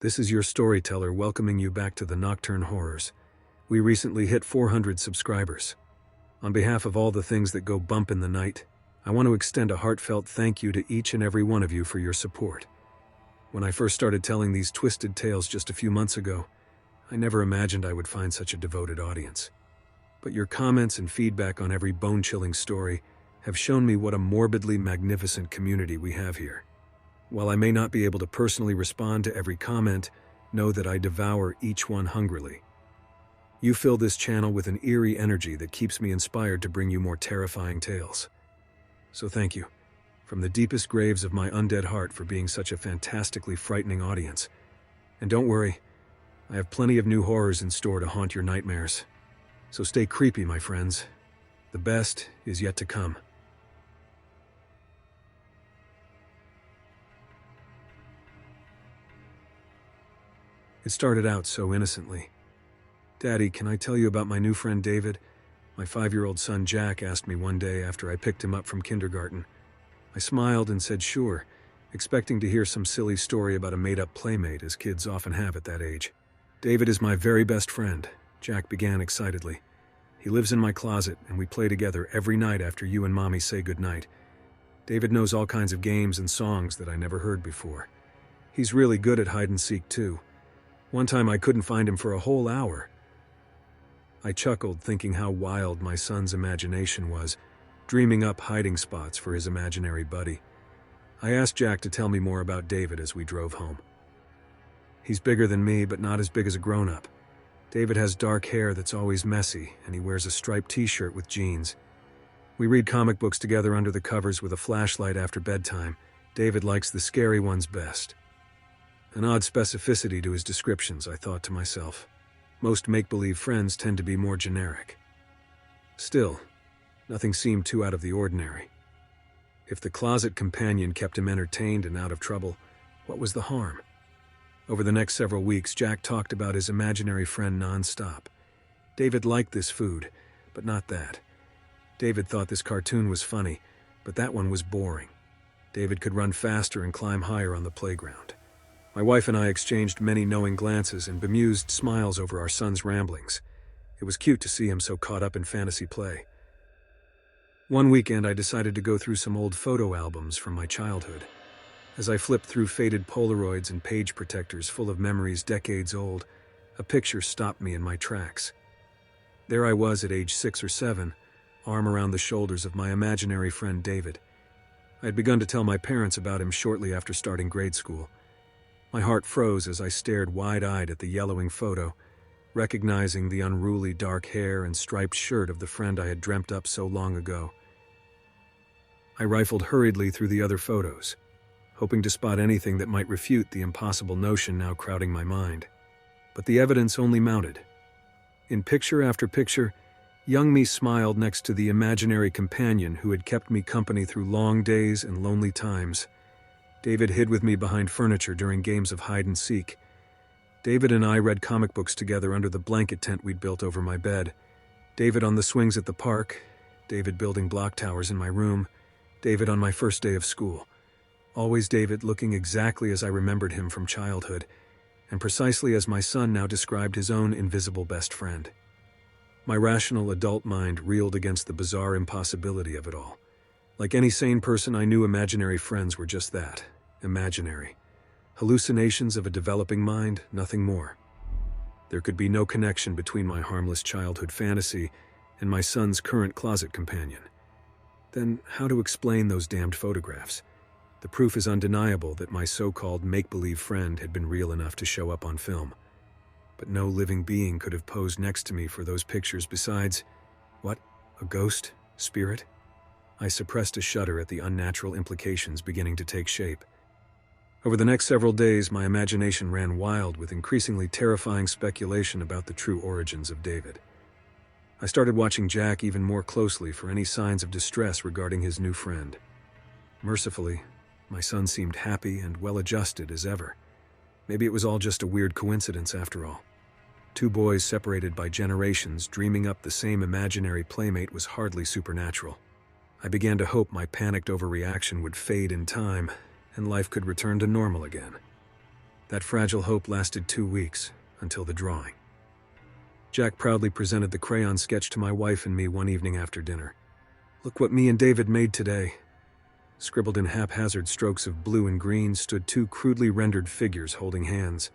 This is your storyteller welcoming you back to the Nocturne Horrors. We recently hit 400 subscribers. On behalf of all the things that go bump in the night, I want to extend a heartfelt thank you to each and every one of you for your support. When I first started telling these twisted tales just a few months ago, I never imagined I would find such a devoted audience. But your comments and feedback on every bone-chilling story have shown me what a morbidly magnificent community we have here. While I may not be able to personally respond to every comment, know that I devour each one hungrily. You fill this channel with an eerie energy that keeps me inspired to bring you more terrifying tales. So thank you, from the deepest graves of my undead heart, for being such a fantastically frightening audience. And don't worry, I have plenty of new horrors in store to haunt your nightmares. So stay creepy, my friends. The best is yet to come. It started out so innocently. "Daddy, can I tell you about my new friend David?" My 5-year-old son Jack asked me one day after I picked him up from kindergarten. I smiled and said sure, expecting to hear some silly story about a made-up playmate, as kids often have at that age. "David is my very best friend," Jack began excitedly. "He lives in my closet, and we play together every night after you and Mommy say goodnight. David knows all kinds of games and songs that I never heard before. He's really good at hide-and-seek, too. One time I couldn't find him for a whole hour." I chuckled, thinking how wild my son's imagination was, dreaming up hiding spots for his imaginary buddy. I asked Jack to tell me more about David as we drove home. "He's bigger than me, but not as big as a grown-up. David has dark hair that's always messy, and he wears a striped t-shirt with jeans. We read comic books together under the covers with a flashlight after bedtime. David likes the scary ones best." An odd specificity to his descriptions, I thought to myself. Most make-believe friends tend to be more generic. Still, nothing seemed too out of the ordinary. If the closet companion kept him entertained and out of trouble, what was the harm? Over the next several weeks, Jack talked about his imaginary friend non-stop. David liked this food, but not that. David thought this cartoon was funny, but that one was boring. David could run faster and climb higher on the playground. My wife and I exchanged many knowing glances and bemused smiles over our son's ramblings. It was cute to see him so caught up in fantasy play. One weekend, I decided to go through some old photo albums from my childhood. As I flipped through faded Polaroids and page protectors full of memories decades old, a picture stopped me in my tracks. There I was at age 6 or 7, arm around the shoulders of my imaginary friend David. I had begun to tell my parents about him shortly after starting grade school. My heart froze as I stared wide-eyed at the yellowing photo, recognizing the unruly dark hair and striped shirt of the friend I had dreamt up so long ago. I rifled hurriedly through the other photos, hoping to spot anything that might refute the impossible notion now crowding my mind. But the evidence only mounted. In picture after picture, young me smiled next to the imaginary companion who had kept me company through long days and lonely times. David hid with me behind furniture during games of hide-and-seek. David and I read comic books together under the blanket tent we'd built over my bed. David on the swings at the park. David building block towers in my room. David on my first day of school. Always David, looking exactly as I remembered him from childhood, and precisely as my son now described his own invisible best friend. My rational adult mind reeled against the bizarre impossibility of it all. Like any sane person, I knew imaginary friends were just that, imaginary. Hallucinations of a developing mind, nothing more. There could be no connection between my harmless childhood fantasy and my son's current closet companion. Then how to explain those damned photographs? The proof is undeniable that my so-called make-believe friend had been real enough to show up on film. But no living being could have posed next to me for those pictures besides, what, a ghost? Spirit? I suppressed a shudder at the unnatural implications beginning to take shape. Over the next several days, my imagination ran wild with increasingly terrifying speculation about the true origins of David. I started watching Jack even more closely for any signs of distress regarding his new friend. Mercifully, my son seemed happy and well-adjusted as ever. Maybe it was all just a weird coincidence after all. Two boys separated by generations dreaming up the same imaginary playmate was hardly supernatural. I began to hope my panicked overreaction would fade in time, and life could return to normal again. That fragile hope lasted 2 weeks, until the drawing. Jack proudly presented the crayon sketch to my wife and me one evening after dinner. "Look what me and David made today." Scribbled in haphazard strokes of blue and green stood 2 crudely rendered figures holding hands.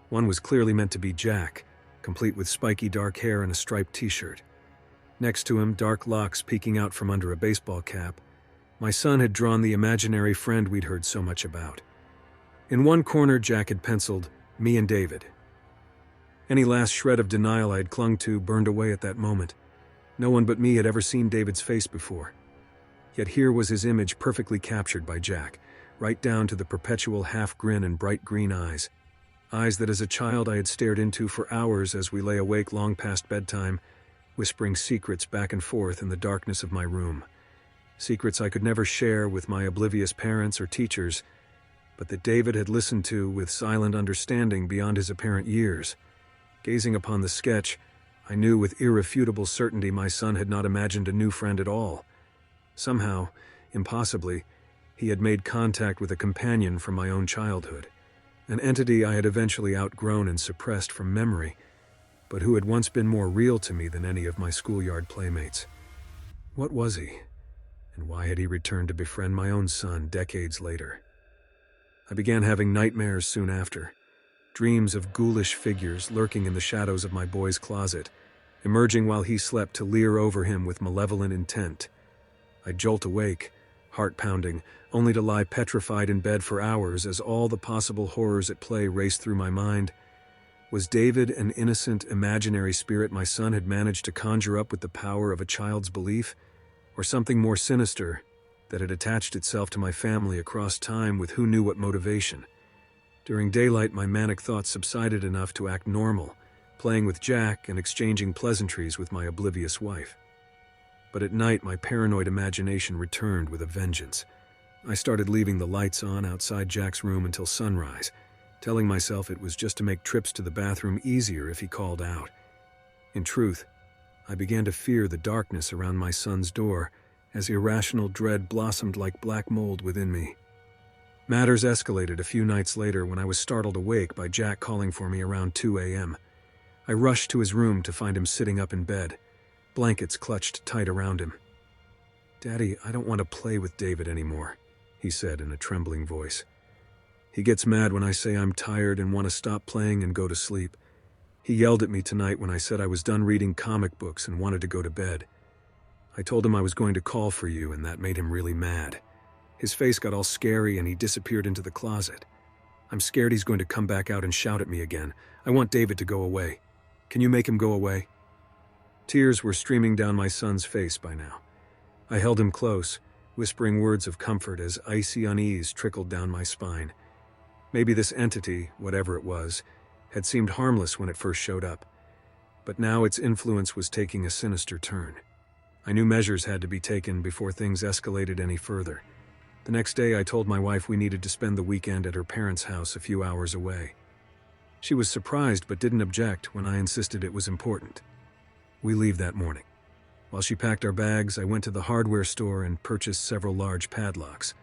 One was clearly meant to be Jack, complete with spiky dark hair and a striped t-shirt. Next to him, dark locks peeking out from under a baseball cap, my son had drawn the imaginary friend we'd heard so much about. In one corner, Jack had penciled, "Me and David." Any last shred of denial I had clung to burned away at that moment. No one but me had ever seen David's face before. Yet here was his image perfectly captured by Jack, right down to the perpetual half-grin and bright green eyes. Eyes that as a child I had stared into for hours as we lay awake long past bedtime, whispering secrets back and forth in the darkness of my room. Secrets I could never share with my oblivious parents or teachers, but that David had listened to with silent understanding beyond his apparent years. Gazing upon the sketch, I knew with irrefutable certainty my son had not imagined a new friend at all. Somehow, impossibly, he had made contact with a companion from my own childhood, an entity I had eventually outgrown and suppressed from memory, but who had once been more real to me than any of my schoolyard playmates. What was he, and why had he returned to befriend my own son decades later? I began having nightmares soon after, dreams of ghoulish figures lurking in the shadows of my boy's closet, emerging while he slept to leer over him with malevolent intent. I'd jolt awake, heart pounding, only to lie petrified in bed for hours as all the possible horrors at play raced through my mind. Was David an innocent, imaginary spirit my son had managed to conjure up with the power of a child's belief, or something more sinister that had attached itself to my family across time with who knew what motivation? During daylight, my manic thoughts subsided enough to act normal, playing with Jack and exchanging pleasantries with my oblivious wife. But at night, my paranoid imagination returned with a vengeance. I started leaving the lights on outside Jack's room until sunrise, telling myself it was just to make trips to the bathroom easier if he called out. In truth, I began to fear the darkness around my son's door as irrational dread blossomed like black mold within me. Matters escalated a few nights later when I was startled awake by Jack calling for me around 2 a.m. I rushed to his room to find him sitting up in bed, blankets clutched tight around him. "Daddy, I don't want to play with David anymore," he said in a trembling voice. "He gets mad when I say I'm tired and want to stop playing and go to sleep. He yelled at me tonight when I said I was done reading comic books and wanted to go to bed. I told him I was going to call for you, and that made him really mad. His face got all scary and he disappeared into the closet. I'm scared he's going to come back out and shout at me again. I want David to go away. Can you make him go away?" Tears were streaming down my son's face by now. I held him close, whispering words of comfort as icy unease trickled down my spine. Maybe this entity, whatever it was, had seemed harmless when it first showed up, but now its influence was taking a sinister turn. I knew measures had to be taken before things escalated any further. The next day, I told my wife we needed to spend the weekend at her parents' house a few hours away. She was surprised but didn't object when I insisted it was important. We leave that morning. While she packed our bags, I went to the hardware store and purchased several large padlocks.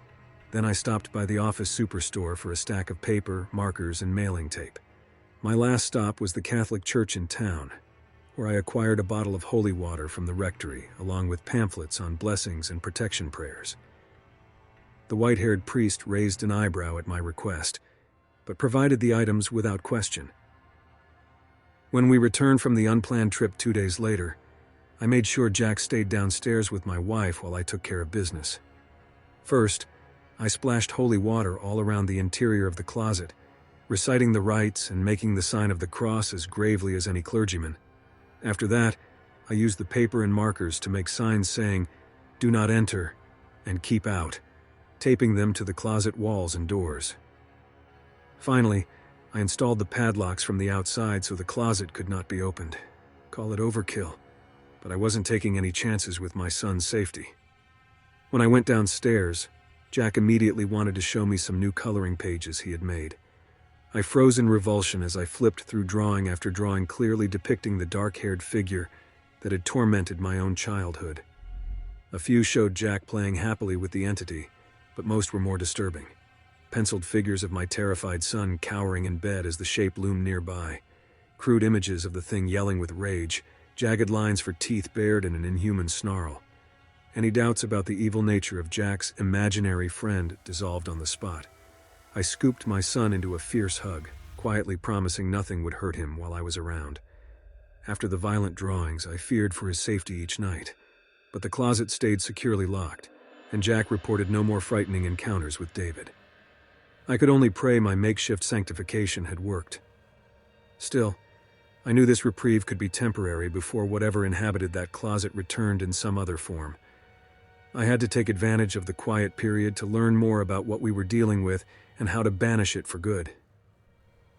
Then I stopped by the office superstore for a stack of paper, markers, and mailing tape. My last stop was the Catholic church in town, where I acquired a bottle of holy water from the rectory, along with pamphlets on blessings and protection prayers. The white-haired priest raised an eyebrow at my request, but provided the items without question. When we returned from the unplanned trip 2 days later, I made sure Jack stayed downstairs with my wife while I took care of business. First, I splashed holy water all around the interior of the closet, reciting the rites and making the sign of the cross as gravely as any clergyman. After that, I used the paper and markers to make signs saying, "Do not enter," and "Keep out," taping them to the closet walls and doors. Finally, I installed the padlocks from the outside so the closet could not be opened. Call it overkill, but I wasn't taking any chances with my son's safety. When I went downstairs, Jack immediately wanted to show me some new coloring pages he had made. I froze in revulsion as I flipped through drawing after drawing clearly depicting the dark-haired figure that had tormented my own childhood. A few showed Jack playing happily with the entity, but most were more disturbing. penciled figures of my terrified son cowering in bed as the shape loomed nearby, crude images of the thing yelling with rage, jagged lines for teeth bared in an inhuman snarl. Any doubts about the evil nature of Jack's imaginary friend dissolved on the spot. I scooped my son into a fierce hug, quietly promising nothing would hurt him while I was around. After the violent drawings, I feared for his safety each night, but the closet stayed securely locked, and Jack reported no more frightening encounters with David. I could only pray my makeshift sanctification had worked. Still, I knew this reprieve could be temporary before whatever inhabited that closet returned in some other form. I had to take advantage of the quiet period to learn more about what we were dealing with and how to banish it for good.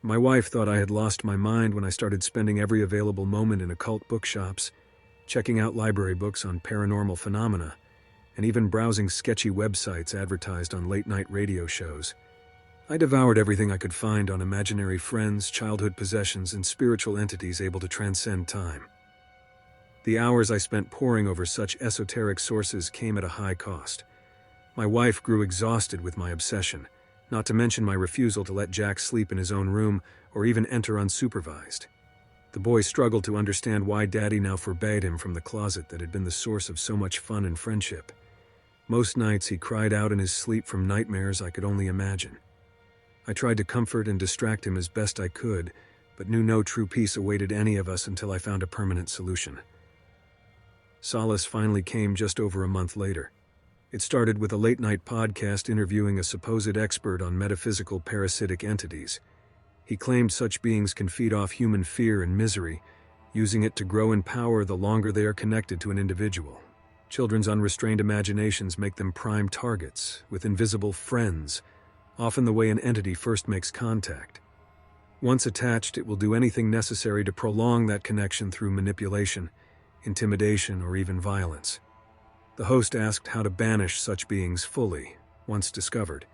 My wife thought I had lost my mind when I started spending every available moment in occult bookshops, checking out library books on paranormal phenomena, and even browsing sketchy websites advertised on late-night radio shows. I devoured everything I could find on imaginary friends, childhood possessions, and spiritual entities able to transcend time. The hours I spent poring over such esoteric sources came at a high cost. My wife grew exhausted with my obsession, not to mention my refusal to let Jack sleep in his own room or even enter unsupervised. The boy struggled to understand why Daddy now forbade him from the closet that had been the source of so much fun and friendship. Most nights he cried out in his sleep from nightmares I could only imagine. I tried to comfort and distract him as best I could, but knew no true peace awaited any of us until I found a permanent solution. Solace finally came just over a month later. It started with a late-night podcast interviewing a supposed expert on metaphysical parasitic entities. He claimed such beings can feed off human fear and misery, using it to grow in power the longer they are connected to an individual. Children's unrestrained imaginations make them prime targets, with invisible friends, often the way an entity first makes contact. Once attached, it will do anything necessary to prolong that connection through manipulation, intimidation, or even violence. The host asked how to banish such beings fully, once discovered.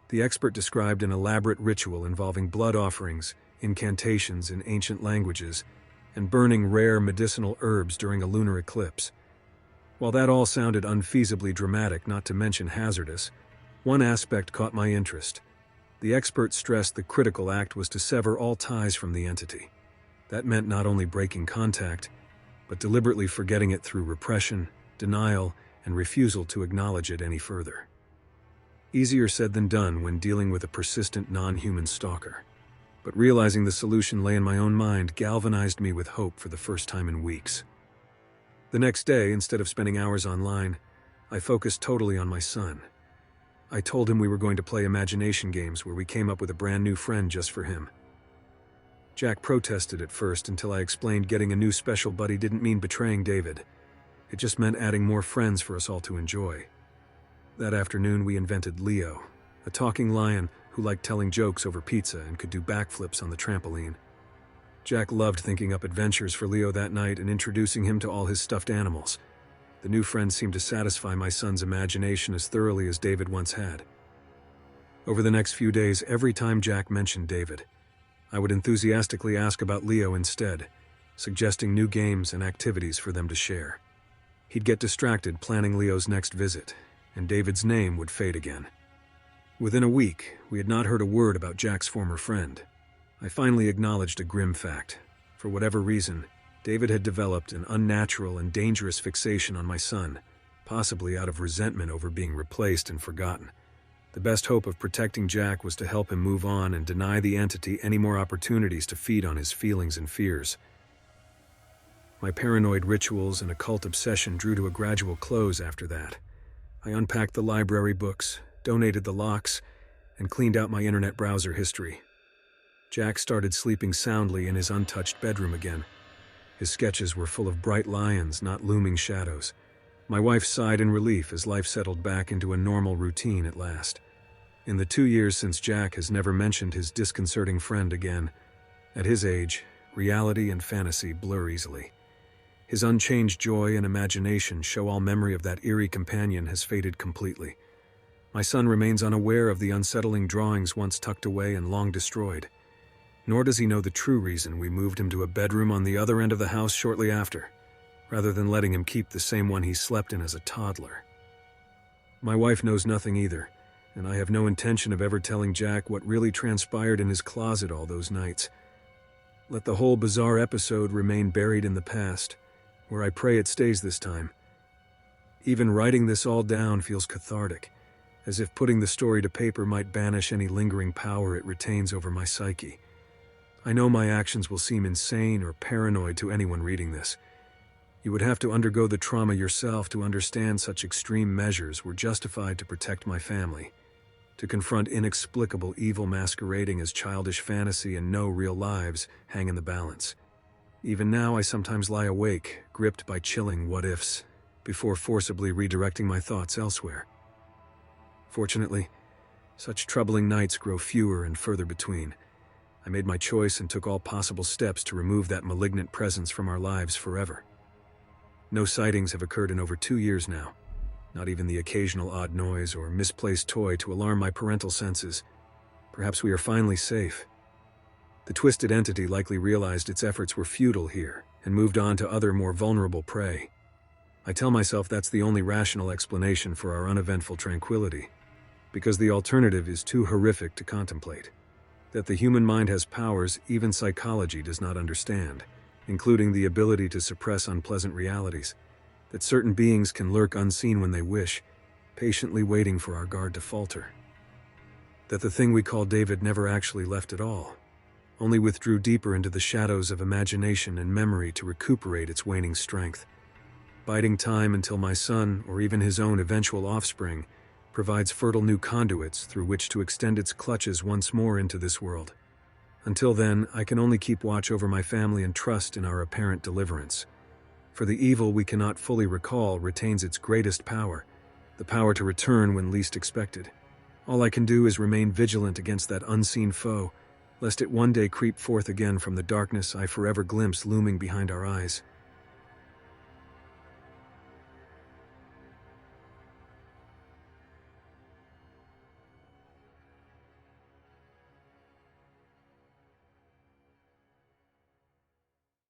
The expert described an elaborate ritual involving blood offerings, incantations in ancient languages, and burning rare medicinal herbs during a lunar eclipse. While that all sounded unfeasibly dramatic, not to mention hazardous, one aspect caught my interest. The expert stressed the critical act was to sever all ties from the entity. That meant not only breaking contact, but deliberately forgetting it through repression, denial, and refusal to acknowledge it any further. Easier said than done when dealing with a persistent non-human stalker. But realizing the solution lay in my own mind galvanized me with hope for the first time in weeks. The next day, instead of spending hours online, I focused totally on my son. I told him we were going to play imagination games where we came up with a brand new friend just for him. Jack protested at first until I explained getting a new special buddy didn't mean betraying David. It just meant adding more friends for us all to enjoy. That afternoon we invented Leo, a talking lion who liked telling jokes over pizza and could do backflips on the trampoline. Jack loved thinking up adventures for Leo that night and introducing him to all his stuffed animals. The new friend seemed to satisfy my son's imagination as thoroughly as David once had. Over the next few days, every time Jack mentioned David, I would enthusiastically ask about Leo instead, suggesting new games and activities for them to share. He'd get distracted planning Leo's next visit, and David's name would fade again. Within a week, we had not heard a word about Jack's former friend. I finally acknowledged a grim fact. For whatever reason, David had developed an unnatural and dangerous fixation on my son, possibly out of resentment over being replaced and forgotten. The best hope of protecting Jack was to help him move on and deny the entity any more opportunities to feed on his feelings and fears. My paranoid rituals and occult obsession drew to a gradual close after that. I unpacked the library books, donated the locks, and cleaned out my internet browser history. Jack started sleeping soundly in his untouched bedroom again. His sketches were full of bright lions, not looming shadows. My wife sighed in relief as life settled back into a normal routine at last. In the 2 years since, Jack has never mentioned his disconcerting friend again. At his age, reality and fantasy blur easily. His unchanged joy and imagination show all memory of that eerie companion has faded completely. My son remains unaware of the unsettling drawings once tucked away and long destroyed. Nor does he know the true reason we moved him to a bedroom on the other end of the house shortly after, rather than letting him keep the same one he slept in as a toddler. My wife knows nothing either, and I have no intention of ever telling Jack what really transpired in his closet all those nights. Let the whole bizarre episode remain buried in the past, where I pray it stays this time. Even writing this all down feels cathartic, as if putting the story to paper might banish any lingering power it retains over my psyche. I know my actions will seem insane or paranoid to anyone reading this. You would have to undergo the trauma yourself to understand such extreme measures were justified to protect my family, to confront inexplicable evil masquerading as childish fantasy and no real lives hang in the balance. Even now, I sometimes lie awake, gripped by chilling what-ifs, before forcibly redirecting my thoughts elsewhere. Fortunately, such troubling nights grow fewer and further between. I made my choice and took all possible steps to remove that malignant presence from our lives forever. No sightings have occurred in over 2 years now. Not even the occasional odd noise or misplaced toy to alarm my parental senses. Perhaps we are finally safe. The twisted entity likely realized its efforts were futile here and moved on to other, more vulnerable prey. I tell myself that's the only rational explanation for our uneventful tranquility, because the alternative is too horrific to contemplate. That the human mind has powers even psychology does not understand, including the ability to suppress unpleasant realities. That certain beings can lurk unseen when they wish, patiently waiting for our guard to falter. That the thing we call David never actually left at all, only withdrew deeper into the shadows of imagination and memory to recuperate its waning strength, biding time until my son, or even his own eventual offspring, provides fertile new conduits through which to extend its clutches once more into this world. Until then, I can only keep watch over my family and trust in our apparent deliverance. For the evil we cannot fully recall retains its greatest power, the power to return when least expected. All I can do is remain vigilant against that unseen foe, lest it one day creep forth again from the darkness I forever glimpse looming behind our eyes.